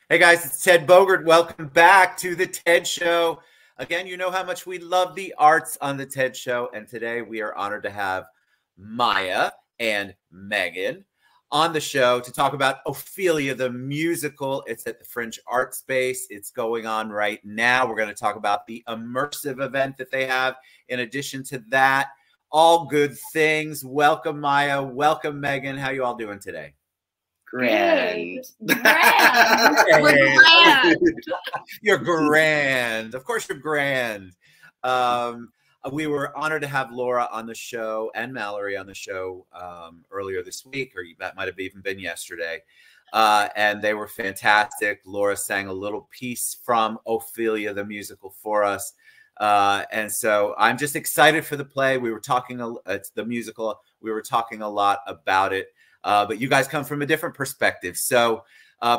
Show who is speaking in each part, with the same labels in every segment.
Speaker 1: Hey guys, it's Ted Bogert. Welcome back to the TED Show. Again, you know how much we love the arts on the TED Show, and today we are honored to have Miah and Megan on the show to talk about Ophelia the Musical. It's at the Fringe Art Space. It's going on right now. We're going to talk about the immersive event that they have. In addition to that, all good things. Welcome, Miah. Welcome, Megan. How you all doing today?
Speaker 2: Grand.
Speaker 3: Grand. We're grand.
Speaker 1: You're grand. Of course, you're grand. We were honored to have Laura on the show and Mallory on the show earlier this week, or that might have even been yesterday. And they were fantastic. Laura sang a little piece from Ophelia the Musical for us. And so I'm just excited for the play. We were talking, it's the musical. We were talking a lot about it. But you guys come from a different perspective. So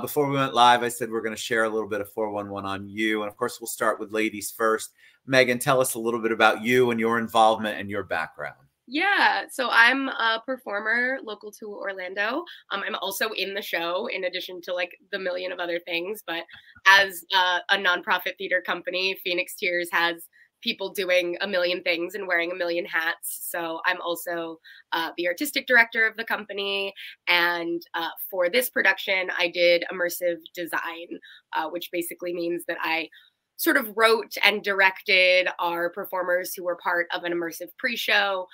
Speaker 1: before we went live, I said we're going to share a little bit of 411 on you. And of course, we'll start with ladies first. Megan, tell us a little bit about you and your involvement and your background.
Speaker 3: Yeah, so I'm a performer local to Orlando. I'm also in the show in addition to like the million of other things. But as a nonprofit theater company, Phoenix Tears has people doing a million things and wearing a million hats. So I'm also the artistic director of the company. And for this production, I did immersive design, which basically means that I sort of wrote and directed our performers who were part of an immersive pre-show,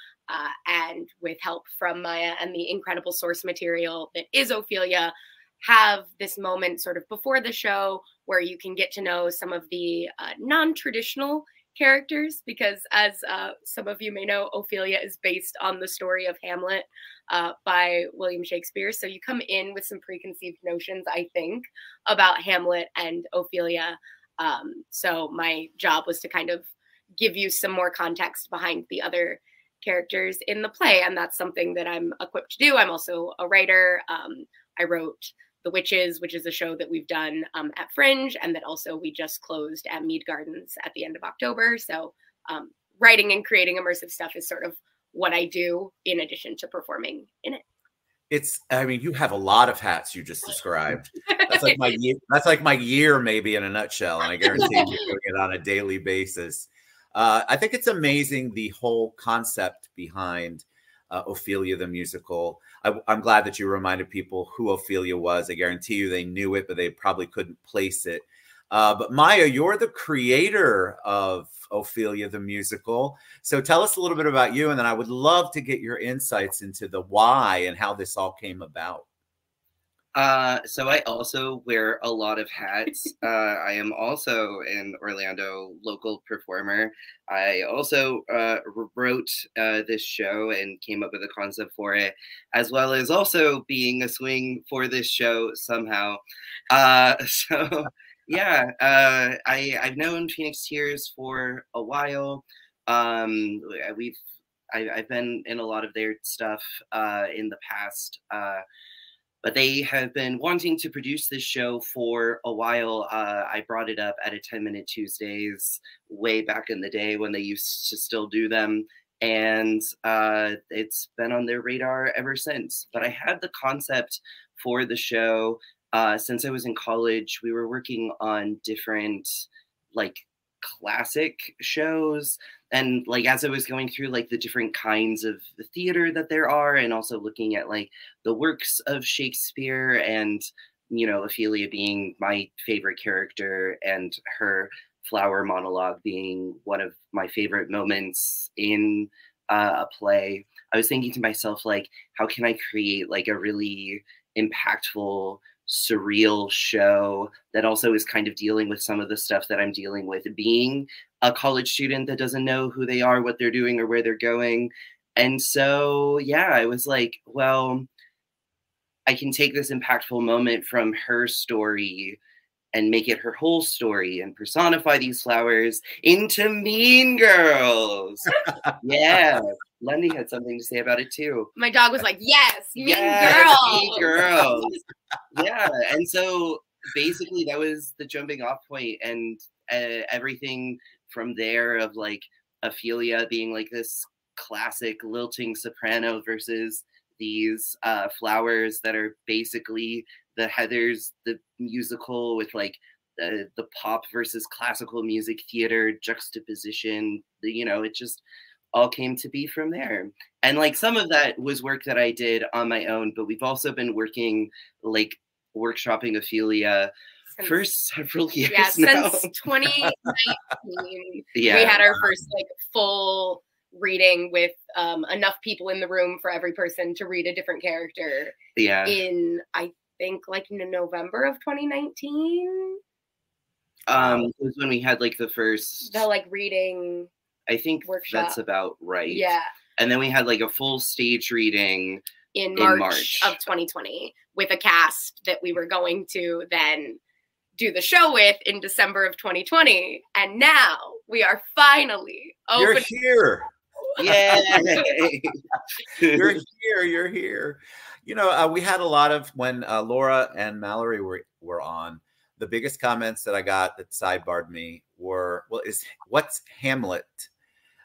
Speaker 3: and with help from Miah and the incredible source material that is Ophelia, have this moment sort of before the show where you can get to know some of the non-traditional characters, because as some of you may know, Ophelia is based on the story of Hamlet by William Shakespeare. So you come in with some preconceived notions, I think, about Hamlet and Ophelia. So my job was to kind of give you some more context behind the other characters in the play. And that's something that I'm equipped to do. I'm also a writer. I wrote The Witches, which is a show that we've done at Fringe, and that also we just closed at Mead Gardens at the end of October. So writing and creating immersive stuff is sort of what I do in addition to performing in it.
Speaker 1: I mean, you have a lot of hats you just described. That's like my year, maybe in a nutshell. And I guarantee you're doing it on a daily basis. I think it's amazing, the whole concept behind Ophelia the Musical. I'm glad that you reminded people who Ophelia was. I guarantee you they knew it, but they probably couldn't place it. But Miah, you're the creator of Ophelia the Musical. So tell us a little bit about you, and then I would love to get your insights into the why and how this all came about.
Speaker 2: So I also wear a lot of hats. I am also an Orlando local performer. I also wrote this show and came up with a concept for it, as well as also being a swing for this show somehow. So yeah, I've known Phoenix Tears for a while. I've been in a lot of their stuff in the past. But they have been wanting to produce this show for a while. I brought it up at a 10-Minute Tuesdays way back in the day when they used to still do them. And it's been on their radar ever since. But I had the concept for the show since I was in college. We were working on different like classic shows, and like as I was going through like the different kinds of the theater that there are, and also looking at like the works of Shakespeare, and you know, Ophelia being my favorite character and her flower monologue being one of my favorite moments in a play, I was thinking to myself, like, how can I create like a really impactful, surreal show that also is kind of dealing with some of the stuff that I'm dealing with, being a college student that doesn't know who they are, what they're doing, or where they're going. And so, yeah, I was like, well, I can take this impactful moment from her story and make it her whole story and personify these flowers into Mean Girls. Yeah. Lundy had something to say about it too.
Speaker 3: My dog was like, yes, Mean Girls.
Speaker 2: Mean Girls. Yeah. And so basically that was the jumping off point, and everything from there of like Ophelia being like this classic lilting soprano versus these flowers that are basically the Heathers, the musical, with like the pop versus classical music theater juxtaposition. You know, it just all came to be from there. And like some of that was work that I did on my own, but we've also been working, like workshopping Ophelia for several years now.
Speaker 3: Since 2019, we had our first like full reading with enough people in the room for every person to read a different character.
Speaker 2: Yeah.
Speaker 3: In, I think, like in November of 2019.
Speaker 2: It was when we had like the first
Speaker 3: like reading,
Speaker 2: I think
Speaker 3: workshop.
Speaker 2: That's about right.
Speaker 3: Yeah.
Speaker 2: And then we had like a full stage reading
Speaker 3: in March of 2020 with a cast that we were going to then do the show with in December of 2020. And now we are finally open.
Speaker 1: You're here.
Speaker 2: Yay.
Speaker 1: You're here. You're here. You know, we had a lot of, when Laura and Mallory were on, the biggest comments that I got that sidebarred me were, well, what's Hamlet?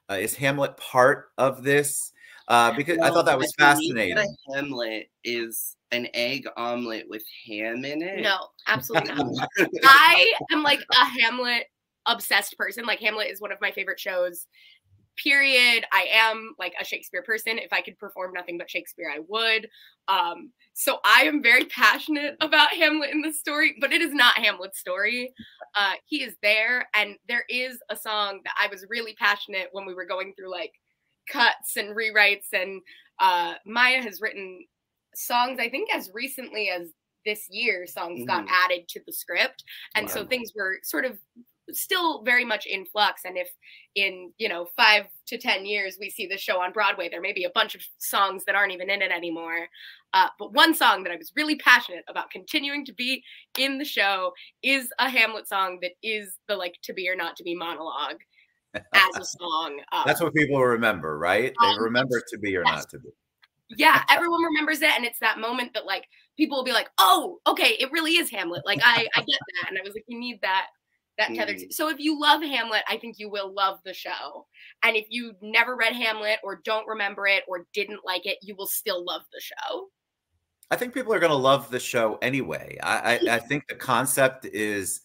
Speaker 1: Is Hamlet part of this? Because I thought that was fascinating.
Speaker 2: Hamlet is an egg omelet with ham in it.
Speaker 3: No, absolutely not. I am like a Hamlet obsessed person. Like Hamlet is one of my favorite shows, period. I am like a Shakespeare person. If I could perform nothing but Shakespeare, I would. So I am very passionate about Hamlet in this story, but it is not Hamlet's story. He is there, and there is a song that I was really passionate when we were going through like cuts and rewrites, and Miah has written songs, I think as recently as this year, songs got added to the script. And so things were sort of still very much in flux. And if in, 5 to 10 years we see the show on Broadway, there may be a bunch of songs that aren't even in it anymore. But one song that I was really passionate about continuing to be in the show is a Hamlet song that is the like to be or not to be monologue as a song.
Speaker 1: That's what people remember, right? They remember to be or not to be.
Speaker 3: Yeah, everyone remembers it, and it's that moment that like people will be like, "Oh, okay, it really is Hamlet." Like I get that, and I was like, "You need that tether." So if you love Hamlet, I think you will love the show. And if you never read Hamlet or don't remember it or didn't like it, you will still love the show.
Speaker 1: I think people are going to love the show anyway. I think the concept is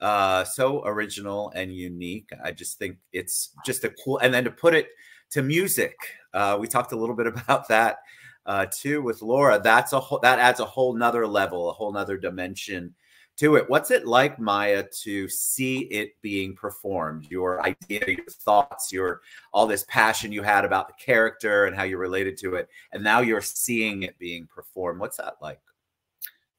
Speaker 1: so original and unique. I just think it's just a cool, and then to put it to music, we talked a little bit about that too with Laura. That adds a whole nother level, a whole nother dimension to it. What's it like, Miah, to see it being performed? Your idea, your thoughts, all this passion you had about the character and how you related to it, and now you're seeing it being performed. What's that like?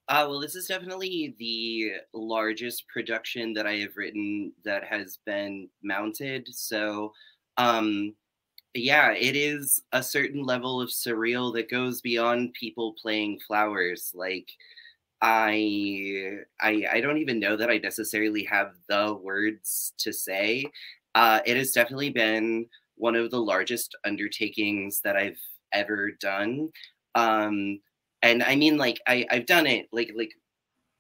Speaker 2: Well, this is definitely the largest production that I have written that has been mounted. So, yeah, it is a certain level of surreal that goes beyond people playing flowers. Like, I don't even know that I necessarily have the words to say. It has definitely been one of the largest undertakings that I've ever done. And I mean, like, I've done it, like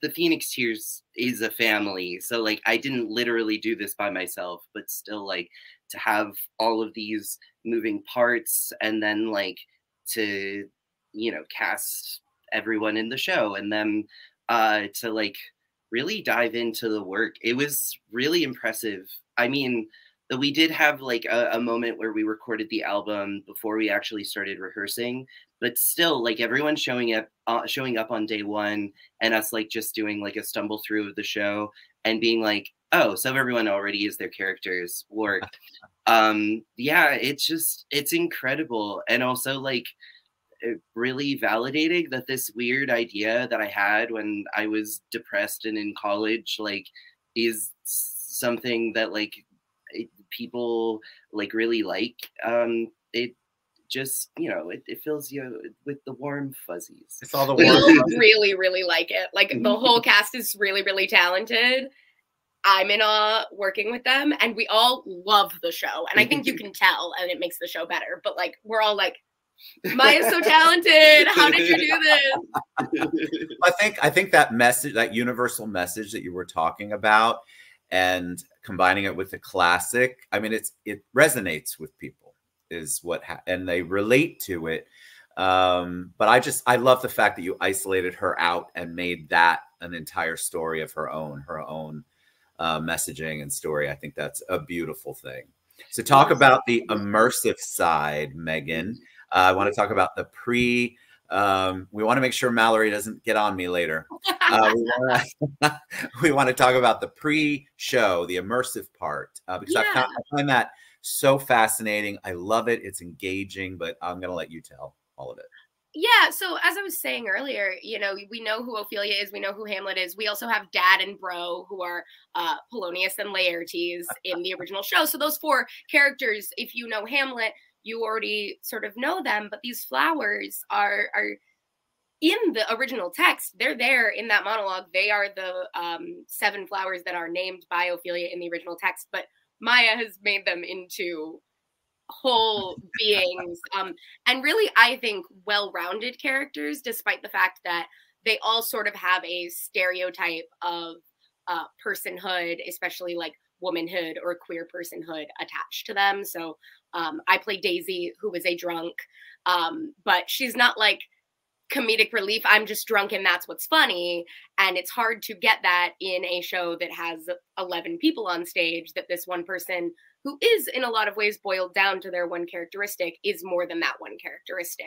Speaker 2: the Phoenix Tears is a family. So like, I didn't literally do this by myself, but still like to have all of these moving parts and then like to, cast everyone in the show and then to like really dive into the work. It was really impressive. I mean, we did have like a moment where we recorded the album before we actually started rehearsing, but still like everyone showing up on day one and us like just doing like a stumble through of the show and being like, oh, so everyone already is their character's work. Yeah, it's incredible. And also like really validating that this weird idea that I had when I was depressed and in college, like, is something that like people like really like. It just, it fills you with the warm fuzzies.
Speaker 1: It's all the
Speaker 3: warm
Speaker 1: fuzzies.
Speaker 3: Really, really like it. Like the whole cast is really, really talented. I'm in awe working with them, and we all love the show. And I think you can tell, and it makes the show better. But like, we're all like, Miah's so talented. How did you do this?
Speaker 1: I think that message, that universal message that you were talking about, and combining it with the classic, I mean, it resonates with people, is what, and they relate to it. But I love the fact that you isolated her out and made that an entire story of her own messaging and story. I think that's a beautiful thing. So talk about the immersive side, Megan. I want to talk about the we want to make sure Mallory doesn't get on me later. We want to talk about the pre-show, the immersive part, because I find that so fascinating. I love it. It's engaging, but I'm going to let you tell all of it.
Speaker 3: Yeah, so as I was saying earlier, you know, we know who Ophelia is, we know who Hamlet is. We also have Dad and Bro, who are Polonius and Laertes in the original show. So those four characters, if you know Hamlet, you already sort of know them. But these flowers are in the original text. They're there in that monologue. They are the 7 flowers that are named by Ophelia in the original text. But Miah has made them into whole beings, and really, I think, well-rounded characters, despite the fact that they all sort of have a stereotype of personhood, especially like womanhood or queer personhood attached to them. So I play Daisy, who is a drunk, but she's not like comedic relief. I'm just drunk and that's what's funny. And it's hard to get that in a show that has 11 people on stage, that this one person, who is in a lot of ways boiled down to their one characteristic, is more than that one characteristic.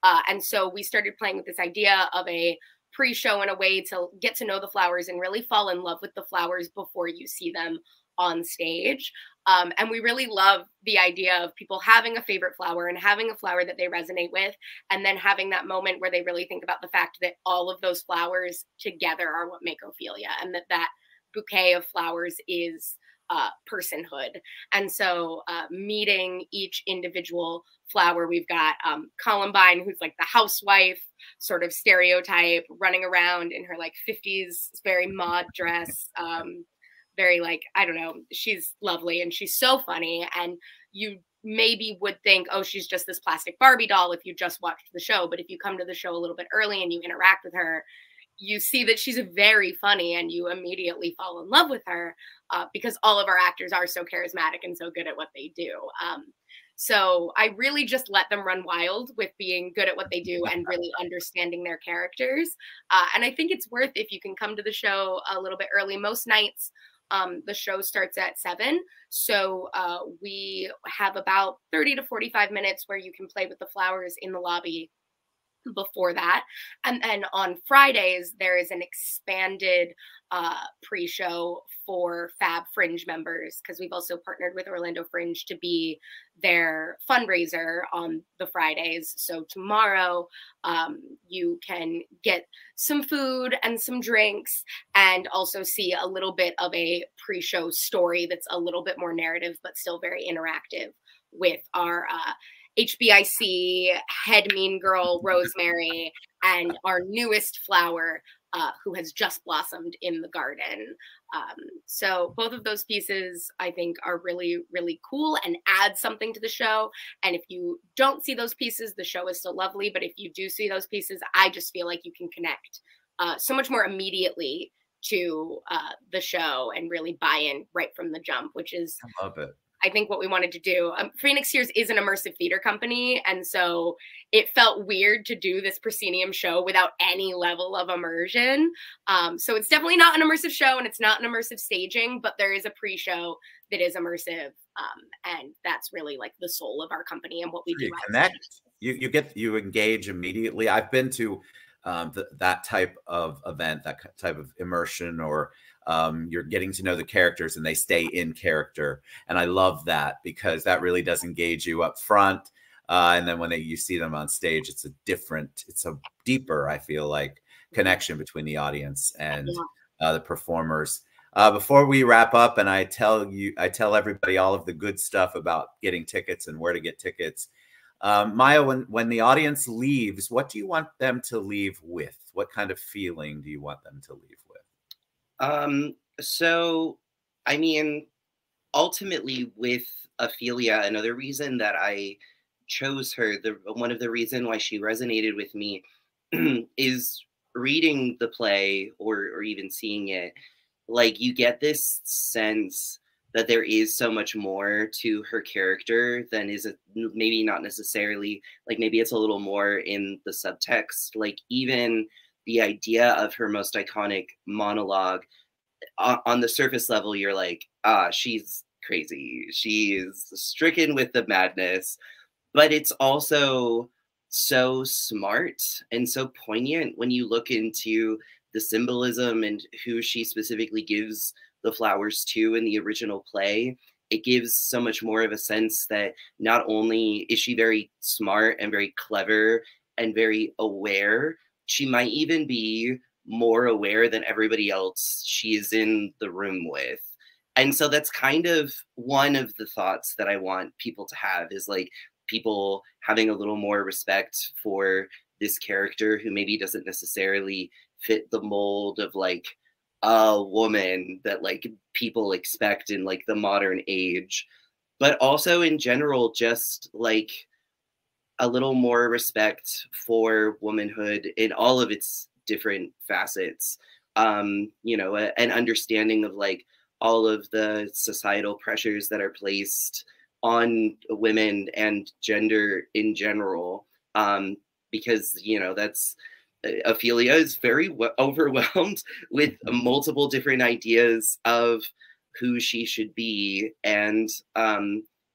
Speaker 3: And so we started playing with this idea of a pre-show in a way to get to know the flowers and really fall in love with the flowers before you see them on stage. And we really love the idea of people having a favorite flower and having a flower that they resonate with, and then having that moment where they really think about the fact that all of those flowers together are what make Ophelia, and that bouquet of flowers is personhood. And so meeting each individual flower, we've got Columbine, who's like the housewife sort of stereotype, running around in her like 50s very mod dress, very like, I don't know, she's lovely and she's so funny. And you maybe would think, oh, she's just this plastic Barbie doll if you just watched the show. But if you come to the show a little bit early and you interact with her, you see that she's very funny and you immediately fall in love with her because all of our actors are so charismatic and so good at what they do. So I really just let them run wild with being good at what they do and really understanding their characters. And I think it's worth, if you can come to the show a little bit early. Most nights, the show starts at 7. So we have about 30 to 45 minutes where you can play with the flowers in the lobby before that. And then on Fridays, there is an expanded pre-show for Fab Fringe members, because we've also partnered with Orlando Fringe to be their fundraiser on the Fridays. So tomorrow you can get some food and some drinks and also see a little bit of a pre-show story that's a little bit more narrative but still very interactive with our HBIC head mean girl Rosemary and our newest flower who has just blossomed in the garden. So both of those pieces I think are really, really cool and add something to the show. And if you don't see those pieces, the show is still lovely. But if you do see those pieces, I just feel like you can connect so much more immediately to the show and really buy in right from the jump, which is,
Speaker 1: I love it,
Speaker 3: I think, what we wanted to do. Phoenix Tears is an immersive theater company, and so it felt weird to do this proscenium show without any level of immersion. So it's definitely not an immersive show, and it's not an immersive staging, but there is a pre-show that is immersive, and that's really like the soul of our company and what we do.
Speaker 1: You connect. You engage immediately. I've been to that type of event, that type of immersion, or you're getting to know the characters and they stay in character. And I love that because that really does engage you up front. And then when you see them on stage, it's a deeper, I feel like, connection between the audience and the performers. Before we wrap up and I tell everybody all of the good stuff about getting tickets and where to get tickets, Miah, when the audience leaves, what do you want them to leave with? What kind of feeling do you want them to leave with?
Speaker 2: So, I mean, ultimately with Ophelia, another reason that I chose her, one of the reasons why she resonated with me is reading the play or even seeing it. Like, you get this sense that there is so much more to her character than is maybe not necessarily, like maybe it's a little more in the subtext. Like even the idea of her most iconic monologue, on the surface level, you're like, she's crazy. She is stricken with the madness. But it's also so smart and so poignant when you look into the symbolism and who she specifically gives the flowers to in the original play. It gives so much more of a sense that not only is she very smart and very clever and very aware, she might even be more aware than everybody else she is in the room with. And so that's kind of one of the thoughts that I want people to have, is like people having a little more respect for this character who maybe doesn't necessarily fit the mold of like a woman that like people expect in like the modern age, but also in general, just like a little more respect for womanhood in all of its different facets. You know, an understanding of like all of the societal pressures that are placed on women and gender in general. Because, you know, that's, Ophelia is very overwhelmed with multiple different ideas of who she should be. And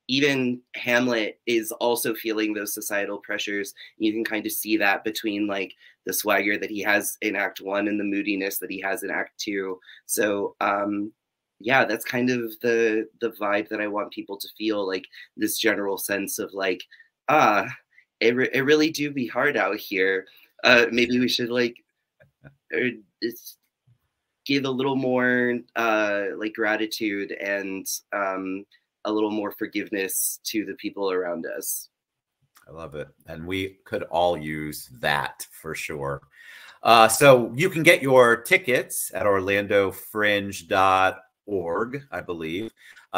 Speaker 2: even Hamlet is also feeling those societal pressures. You can kind of see that between like the swagger that he has in Act 1 and the moodiness that he has in Act 2. So yeah, that's kind of the vibe that I want people to feel, like this general sense of like, it really do be hard out here. Maybe we should like give a little more like gratitude and a little more forgiveness to the people around us.
Speaker 1: I love it. And we could all use that for sure. So you can get your tickets at orlandofringe.org, I believe.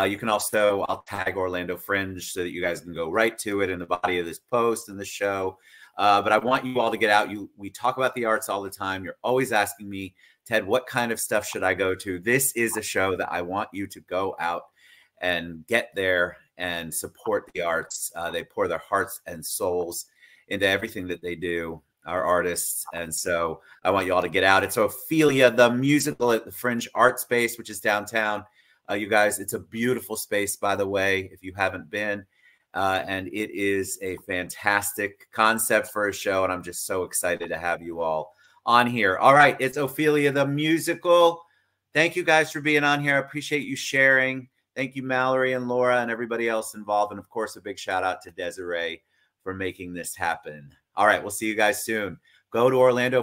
Speaker 1: You can also, I'll tag Orlando Fringe so that you guys can go right to it in the body of this post and the show. But I want you all to get out. We talk about the arts all the time. You're always asking me, Ted, what kind of stuff should I go to? This is a show that I want you to go out and get there and support the arts. They pour their hearts and souls into everything that they do, our artists. And so I want you all to get out. It's Ophelia the Musical at the Fringe Art Space, which is downtown. You guys, it's a beautiful space, by the way, if you haven't been. And it is a fantastic concept for a show. And I'm just so excited to have you all on here. All right. It's Ophelia the Musical. Thank you guys for being on here. I appreciate you sharing. Thank you, Mallory and Laura and everybody else involved. And of course, a big shout out to Desiree for making this happen. All right. We'll see you guys soon. Go to Orlando